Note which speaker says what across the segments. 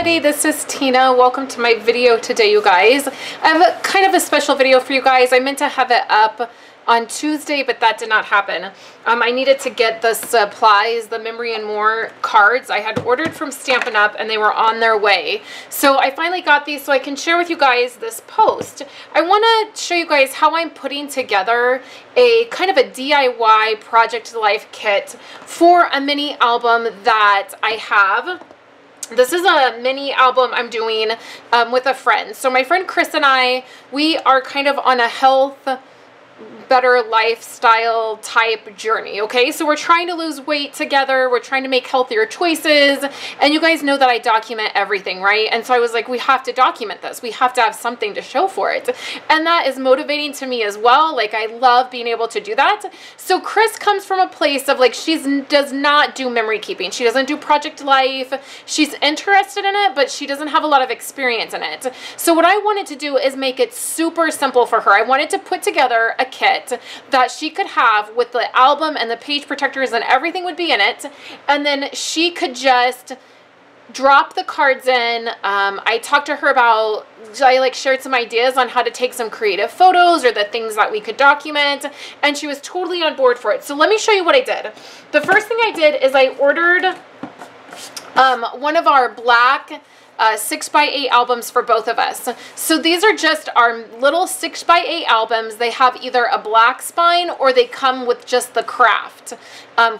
Speaker 1: everybody, this is Tina. Welcome to my video today, you guys. I have a kind of a special video for you guys. I meant to have it up on Tuesday, but that did not happen. I needed to get the supplies, the Memory and More cards. I had ordered from Stampin' Up! And they were on their way. So I finally got these so I can share with you guys this post. I want to show you guys how I'm putting together a kind of a DIY Project Life kit for a mini album that I have. This is a mini album I'm doing with a friend. So my friend Chris and I, we are kind of on a health, better lifestyle type journey, okay? So we're trying to lose weight together, we're trying to make healthier choices, and you guys know that I document everything, right? And so I was like, we have to document this, we have to have something to show for it, and that is motivating to me as well. Like, I love being able to do that. So Chris comes from a place of like, does not do memory keeping, she doesn't do Project Life, she's interested in it, but she doesn't have a lot of experience in it. So what I wanted to do is make it super simple for her. I wanted to put together a kit that she could have with the album and the page protectors and everything would be in it, and then she could just drop the cards in. I talked to her about, I like shared some ideas on how to take some creative photos or the things that we could document, and she was totally on board for it. So let me show you what I did. The first thing I did is I ordered one of our black 6x8 albums for both of us. So these are just our little 6x8 albums. They have either a black spine or they come with just the craft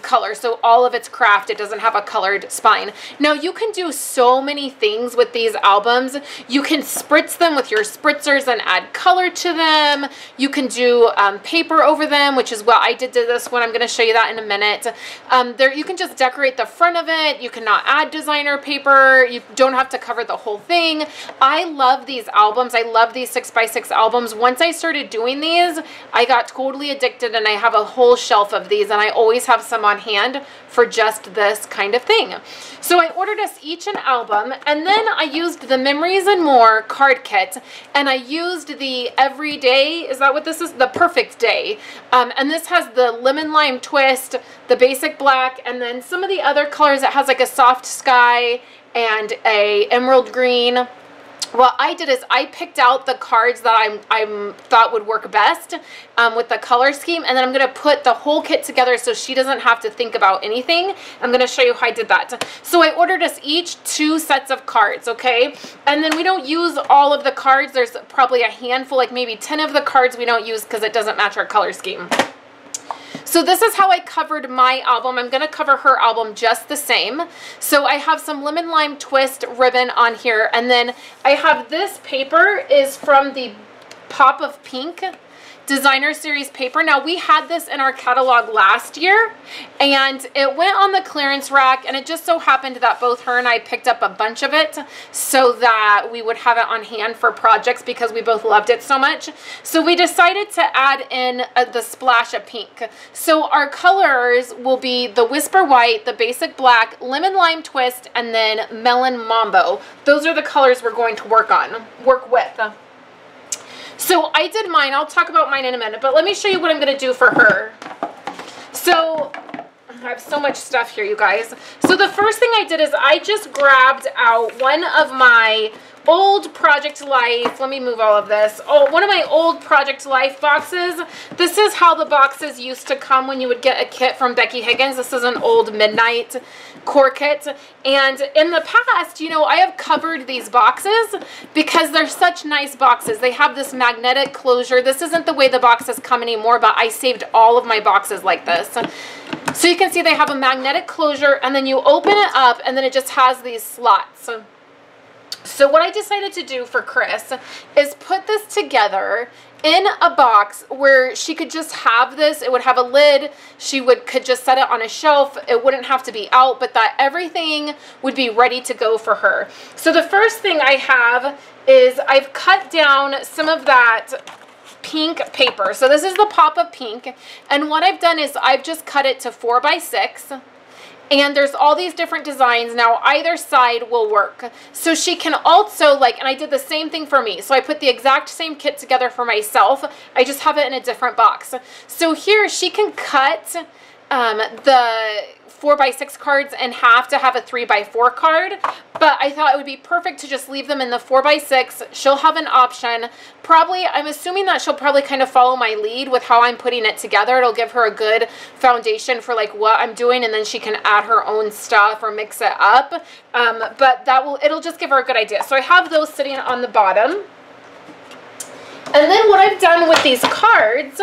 Speaker 1: color. So all of it's craft. It doesn't have a colored spine. Now you can do so many things with these albums. You can spritz them with your spritzers and add color to them. You can do paper over them, which is what I did to this one. I'm going to show you that in a minute. You can just decorate the front of it. You cannot add designer paper. You don't have to cover the whole thing. I love these albums. I love these 6x6 albums. Once I started doing these, I got totally addicted, and I have a whole shelf of these, and I always have some on hand for just this kind of thing. So I ordered us each an album, and then I used the Memories and More card kit, and I used the Everyday, is that what this is? The Perfect Day. And this has the lemon lime twist, the basic black, and then some of the other colors. It has like a soft sky and a emerald green. What I did is I picked out the cards that I thought would work best with the color scheme, and then I'm going to put the whole kit together so she doesn't have to think about anything. I'm going to show you how I did that. So I ordered us each 2 sets of cards, okay? And then we don't use all of the cards. There's probably a handful, like maybe 10 of the cards we don't use because it doesn't match our color scheme. So this is how I covered my album. I'm going to cover her album just the same. So I have some lemon lime twist ribbon on here, and then I have this paper is from the Pop of Pink designer series paper. Now we had this in our catalog last year, and it went on the clearance rack, and it just so happened that both her and I picked up a bunch of it so that we would have it on hand for projects because we both loved it so much. So we decided to add in the splash of pink. So our colors will be the Whisper White, the Basic Black, Lemon Lime Twist, and then Melon Mambo. Those are the colors we're going to work with. So I did mine. I'll talk about mine in a minute, but let me show you what I'm going to do for her. So I have so much stuff here, you guys. So the first thing I did is I just grabbed out one of my old Project Life, let me move all of this. Oh, one of my old Project Life boxes. This is how the boxes used to come when you would get a kit from Becky Higgins. This is an old Midnight core kit. And in the past, you know, I have covered these boxes because they're such nice boxes. They have this magnetic closure. This isn't the way the boxes come anymore, but I saved all of my boxes like this. So you can see they have a magnetic closure, and then you open it up, and then it just has these slots. So what I decided to do for Chris is put this together in a box where she could just have this. It would have a lid. She could just set it on a shelf. It wouldn't have to be out, but that everything would be ready to go for her. So the first thing I have is I've cut down some of that pink paper. So this is the Pop of Pink, and what I've done is I've just cut it to 4x6. And there's all these different designs. Now either side will work. So she can also, like, and I did the same thing for me. So I put the exact same kit together for myself. I just have it in a different box. So here she can cut the 4x6 cards in half to have a 3x4 card, but I thought it would be perfect to just leave them in the 4x6. She'll have an option. Probably, I'm assuming that she'll probably kind of follow my lead with how I'm putting it together. It'll give her a good foundation for like what I'm doing, and then she can add her own stuff or mix it up. But it'll just give her a good idea. So I have those sitting on the bottom. And then what I've done with these cards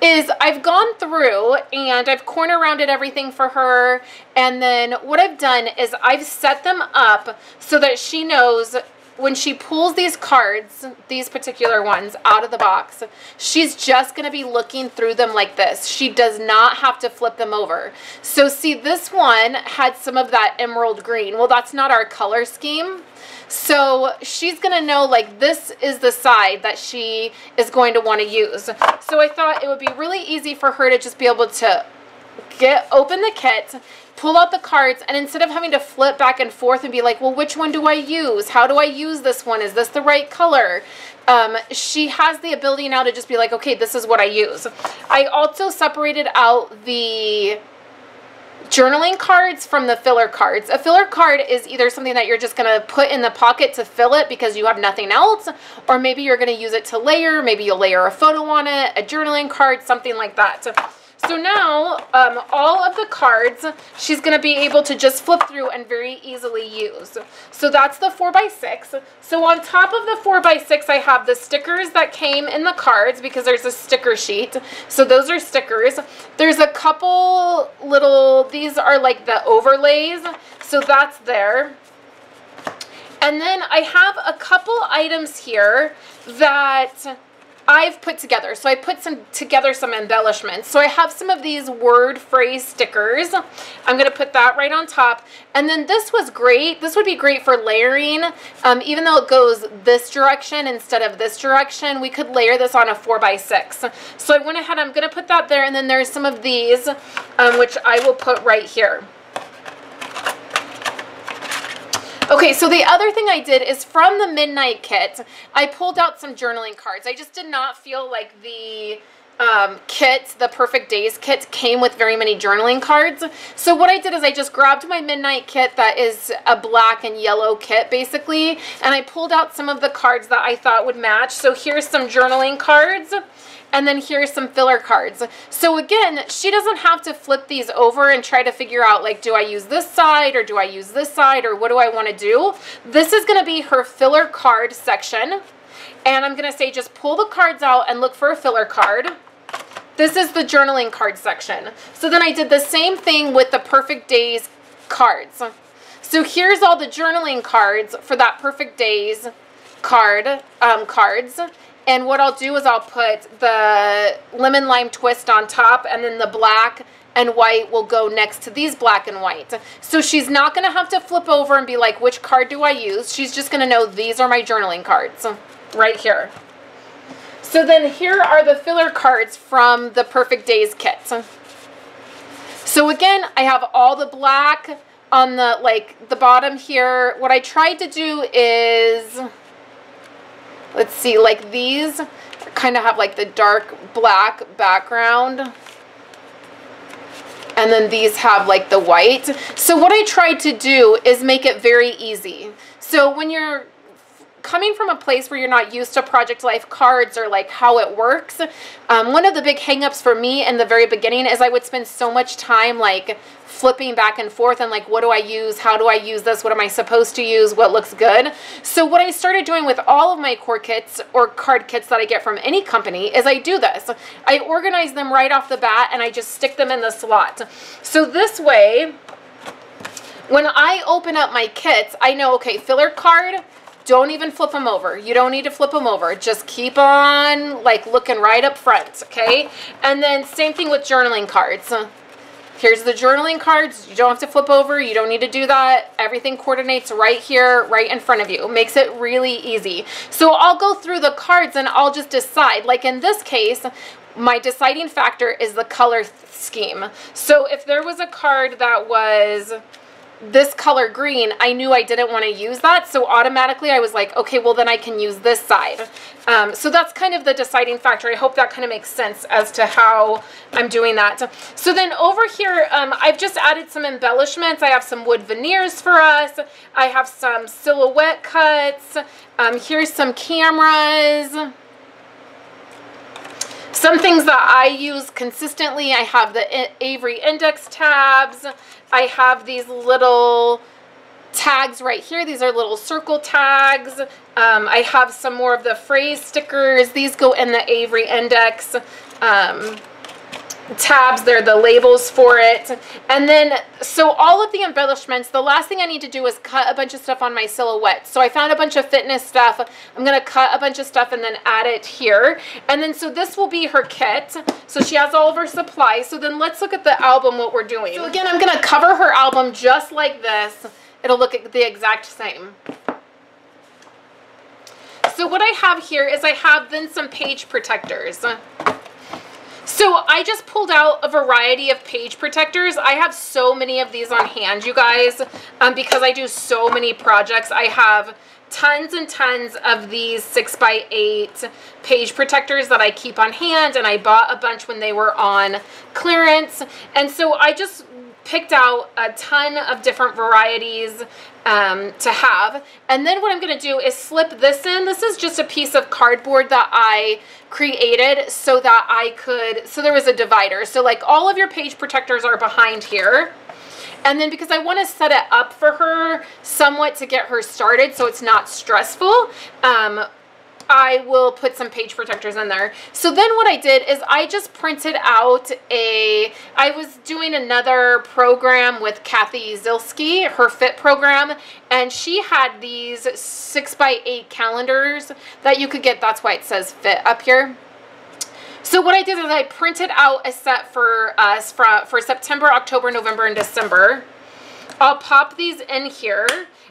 Speaker 1: is I've gone through and I've corner rounded everything for her, and then what I've done is I've set them up so that she knows when she pulls these cards, these particular ones, out of the box, she's just going to be looking through them like this. She does not have to flip them over. So see, this one had some of that emerald green. Well, that's not our color scheme. So she's going to know, like, this is the side that she is going to want to use. So I thought it would be really easy for her to just be able to open the kit, pull out the cards, and instead of having to flip back and forth and be like, well, which one do I use? How do I use this one? Is this the right color? She has the ability now to just be like, okay, this is what I use. I also separated out the journaling cards from the filler cards. A filler card is either something that you're just going to put in the pocket to fill it because you have nothing else, or maybe you're going to use it to layer. Maybe you'll layer a photo on it, a journaling card, something like that. So now, all of the cards, she's going to be able to just flip through and very easily use. So that's the 4x6. So on top of the 4x6, I have the stickers that came in the cards because there's a sticker sheet. So those are stickers. There's a couple little, these are like the overlays. So that's there. And then I have a couple items here that I've put together. So I put together some embellishments. So I have some of these word phrase stickers. I'm going to put that right on top. And then this was great. This would be great for layering. Even though it goes this direction instead of this direction, we could layer this on a 4x6. So I went ahead, I'm going to put that there. And then there's some of these, which I will put right here. Okay, so the other thing I did is from the Midnight kit, I pulled out some journaling cards. I just did not feel like the kit, the Perfect Days kit, came with very many journaling cards. So what I did is I just grabbed my Midnight kit that is a black and yellow kit basically, and I pulled out some of the cards that I thought would match. So here's some journaling cards. And then here's some filler cards. So again, she doesn't have to flip these over and try to figure out, like, do I use this side or do I use this side or what do I want to do? This is going to be her filler card section. And I'm going to say just pull the cards out and look for a filler card. This is the journaling card section. So then I did the same thing with the Perfect Days cards. So here's all the journaling cards for that Perfect Days cards. And what I'll do is I'll put the lemon lime twist on top, and then the black and white will go next to these black and white. So she's not going to have to flip over and be like, which card do I use? She's just going to know these are my journaling cards right here. So then here are the filler cards from the Perfect Days kit. So again, I have all the black on the, like, the bottom here. What I tried to do is, let's see, like these kind of have like the dark black background. And then these have like the white. So what I tried to do is make it very easy. So when you're coming from a place where you're not used to Project Life cards or like how it works, one of the big hangups for me in the very beginning is I would spend so much time like flipping back and forth and like, what do I use? How do I use this? What am I supposed to use? What looks good? So what I started doing with all of my core kits or card kits that I get from any company is I do this. I organize them right off the bat and I just stick them in the slot. So this way, when I open up my kits, I know, okay, filler card, don't even flip them over. You don't need to flip them over. Just keep on like looking right up front, okay? And then same thing with journaling cards. Here's the journaling cards. You don't have to flip over. You don't need to do that. Everything coordinates right here, right in front of you. It makes it really easy. So I'll go through the cards and I'll just decide. Like in this case, my deciding factor is the color scheme. So if there was a card that was this color green, I knew I didn't want to use that. So automatically I was like, okay, well then I can use this side. So that's kind of the deciding factor. I hope that kind of makes sense as to how I'm doing that. So then over here, I've just added some embellishments. I have some wood veneers for us. I have some silhouette cuts. Here's some cameras. Some things that I use consistently, I have the Avery index tabs. I have these little tags right here. These are little circle tags. I have some more of the phrase stickers. These go in the Avery index tabs. They're the labels for it. And then, so all of the embellishments, the last thing I need to do is cut a bunch of stuff on my silhouette. So I found a bunch of fitness stuff. I'm going to cut a bunch of stuff and then add it here. And then, so this will be her kit. So she has all of her supplies. So then let's look at the album, what we're doing. So again, I'm going to cover her album just like this. It'll look the exact same. So what I have here is I have then some page protectors. So I just pulled out a variety of page protectors. I have so many of these on hand, you guys, because I do so many projects. I have tons and tons of these 6x8 page protectors that I keep on hand, and I bought a bunch when they were on clearance. And so I just picked out a ton of different varieties to have. And then what I'm going to do is slip this in. This is just a piece of cardboard that I created so that I could, so there was a divider. So like all of your page protectors are behind here. And then because I want to set it up for her somewhat to get her started so it's not stressful, I will put some page protectors in there. So then what I did is I just printed out I was doing another program with Kathy Zilski, her fit program, and she had these 6x8 calendars that you could get. That's why it says fit up here. So what I did is I printed out a set for us for September, October, November, and December. I'll pop these in here.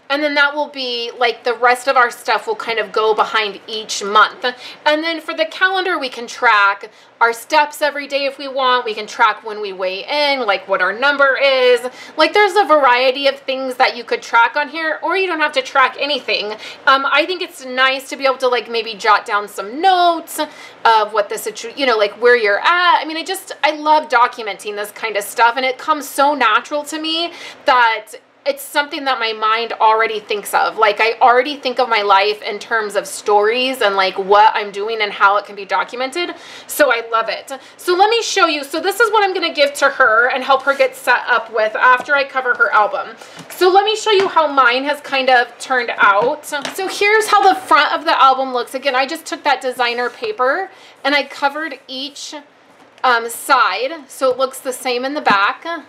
Speaker 1: And then that will be like the rest of our stuff will kind of go behind each month. And then for the calendar, we can track our steps every day if we want. We can track when we weigh in, like what our number is. Like there's a variety of things that you could track on here, or you don't have to track anything. I think it's nice to be able to like maybe jot down some notes of what the situation, you know, like where you're at. I mean, I love documenting this kind of stuff, and it comes so natural to me that it's something that my mind already thinks of. Like I already think of my life in terms of stories and like what I'm doing and how it can be documented. So I love it. So let me show you. So this is what I'm going to give to her and help her get set up with after I cover her album. So let me show you how mine has kind of turned out. So here's how the front of the album looks. Again, I just took that designer paper and I covered each side so it looks the same in the back.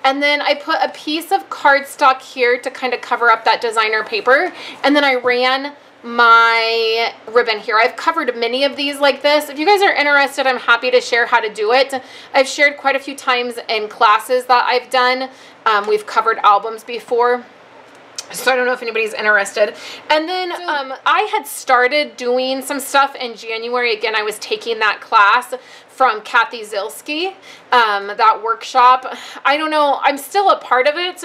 Speaker 1: And then I put a piece of cardstock here to kind of cover up that designer paper. And then I ran my ribbon here. I've covered many of these like this. If you guys are interested, I'm happy to share how to do it. I've shared quite a few times in classes that I've done. We've covered albums before. So I don't know if anybody's interested. And then I had started doing some stuff in January. Again, I was taking that class from Kathy Zilski, that workshop. I don't know, I'm still a part of it.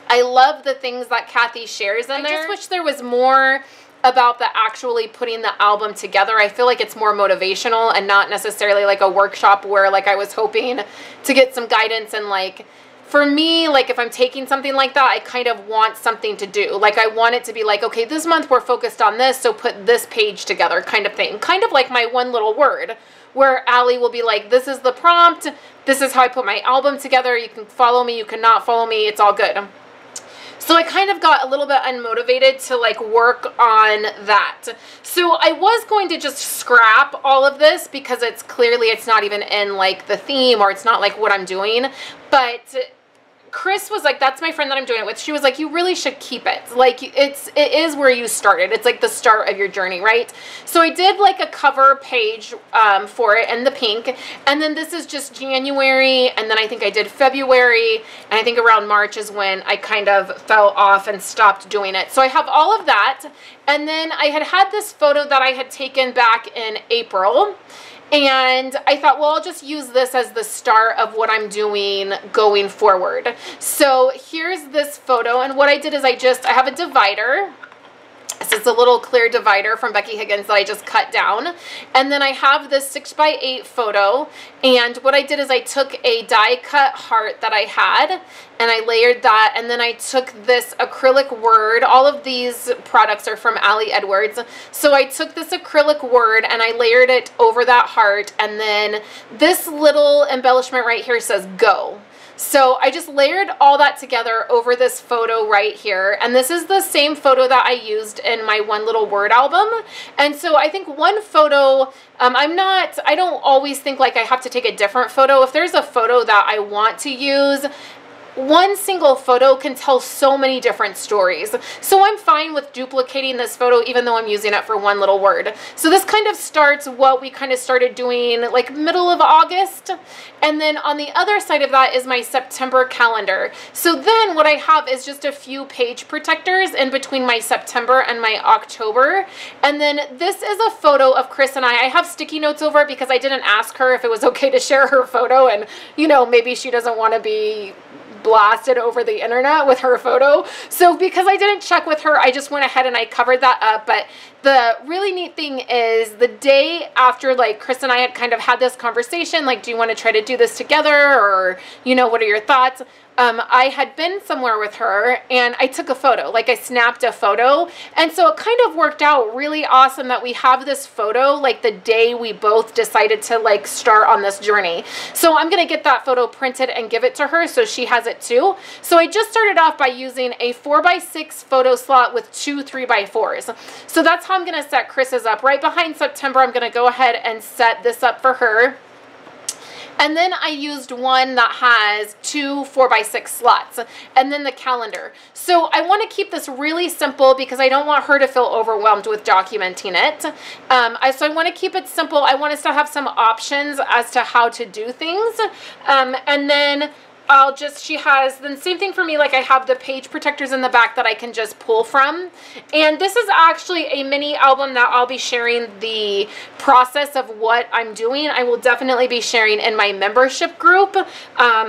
Speaker 1: I love the things that Kathy shares in there. I just wish there was more about the actually putting the album together. I feel like it's more motivational and not necessarily like a workshop where like I was hoping to get some guidance and like, for me, like if I'm taking something like that, I kind of want something to do. Like I want it to be like, okay, this month we're focused on this, so put this page together kind of thing. Kind of like my one little word, where Allie will be like, this is the prompt, this is how I put my album together, you can follow me, you cannot follow me, it's all good. So I kind of got a little bit unmotivated to like work on that. So I was going to just scrap all of this because it's clearly it's not even in like the theme, or it's not like what I'm doing. But Chris was like, that's my friend that I'm doing it with. She was like, you really should keep it. Like it is where you started. It's like the start of your journey, right? So I did like a cover page for it in the pink. And then this is just January. And then I think I did February. And I think around March is when I kind of fell off and stopped doing it. So I have all of that. And then I had this photo that I had taken back in April. And I thought, well, I'll just use this as the start of what I'm doing going forward. So here's this photo, and what I did is I have a divider. This is a little clear divider from Becky Higgins that I just cut down. And then I have this 6x8 photo. And what I did is I took a die cut heart that I had and I layered that. And then I took this acrylic word. All of these products are from Ali Edwards. So I took this acrylic word and I layered it over that heart. And then this little embellishment right here says go. So I just layered all that together over this photo right here. And this is the same photo that I used in my one little word album. And so I think one photo, I don't always think like I have to take a different photo. If there's a photo that I want to use, one single photo can tell so many different stories. So I'm fine with duplicating this photo even though I'm using it for one little word. So this kind of starts what we kind of started doing like middle of August. And then on the other side of that is my September calendar. So then what I have is just a few page protectors in between my September and my October. And then this is a photo of Chris and I have sticky notes over it because I didn't ask her if it was okay to share her photo, and you know, maybe she doesn't want to be blasted over the internet with her photo. So because I didn't check with her, I just went ahead and I covered that up. But the really neat thing is the day after, like, Chris and I had kind of had this conversation, like, do you want to try to do this together, or, you know, what are your thoughts? I had been somewhere with her and I took a photo, like I snapped a photo. And so it kind of worked out really awesome that we have this photo like the day we both decided to like start on this journey. So I'm going to get that photo printed and give it to her so she has it too. So I just started off by using a 4x6 photo slot with 2 3x4s. So that's how I'm going to set Chris's up. Right behind September, I'm going to go ahead and set this up for her. And then I used one that has 2 4x6 slots, and then the calendar. So I want to keep this really simple because I don't want her to feel overwhelmed with documenting it. So I want to keep it simple. I want us to have some options as to how to do things. And then she has the same thing for me, like I have the page protectors in the back that I can just pull from. And this is actually a mini album that I'll be sharing the process of what I'm doing. I will definitely be sharing in my membership group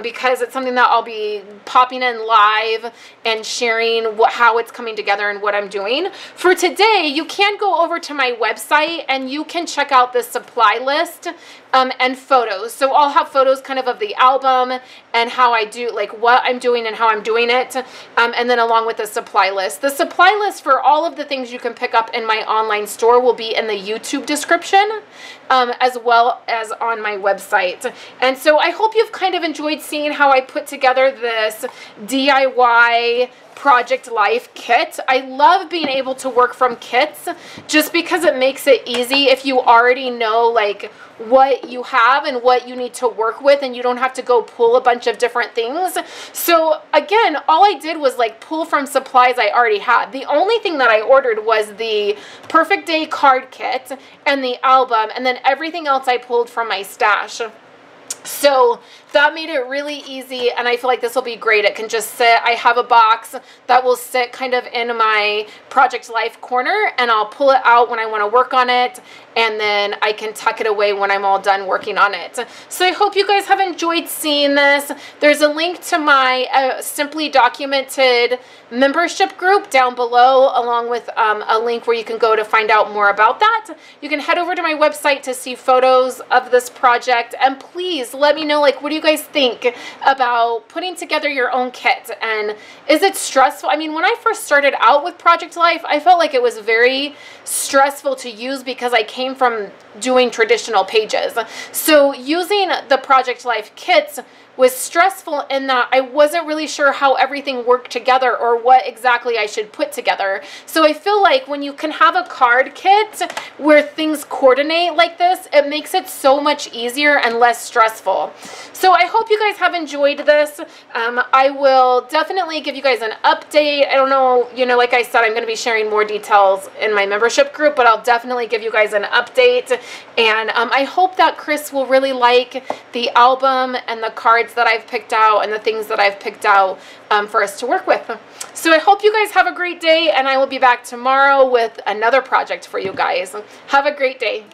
Speaker 1: because it's something that I'll be popping in live and sharing how it's coming together and what I'm doing. For today, you can go over to my website and you can check out the supply list and photos. So I'll have photos kind of the album and how I do, like what I'm doing and how I'm doing it. And then along with the supply list. The supply list for all of the things you can pick up in my online store will be in the YouTube description, as well as on my website. And so I hope you've kind of enjoyed seeing how I put together this DIY Project Life kit. I love being able to work from kits just because it makes it easy if you already know like what you have and what you need to work with, and you don't have to go pull a bunch of different things. So again, all I did was like pull from supplies I already had. The only thing that I ordered was the Perfect Day card kit and the album, and then everything else I pulled from my stash. So that made it really easy, and I feel like this will be great. It can just sit. I have a box that will sit kind of in my Project Life corner, and I'll pull it out when I want to work on it, and then I can tuck it away when I'm all done working on it. So I hope you guys have enjoyed seeing this. There's a link to my Simply Documented membership group down below, along with a link where you can go to find out more about that. You can head over to my website to see photos of this project, and please let me know, like, what do you guys think about putting together your own kit, and is it stressful? I mean, when I first started out with Project Life, I felt like it was very stressful to use because I came from doing traditional pages. So using the Project Life kits was stressful in that I wasn't really sure how everything worked together or what exactly I should put together. So I feel like when you can have a card kit where things coordinate like this, it makes it so much easier and less stressful. So I hope you guys have enjoyed this. I will definitely give you guys an update. I don't know, you know, like I said, I'm going to be sharing more details in my membership group, but I'll definitely give you guys an update. And I hope that Chris will really like the album and the cards that I've picked out and the things that I've picked out for us to work with. So I hope you guys have a great day, and I will be back tomorrow with another project for you guys. Have a great day.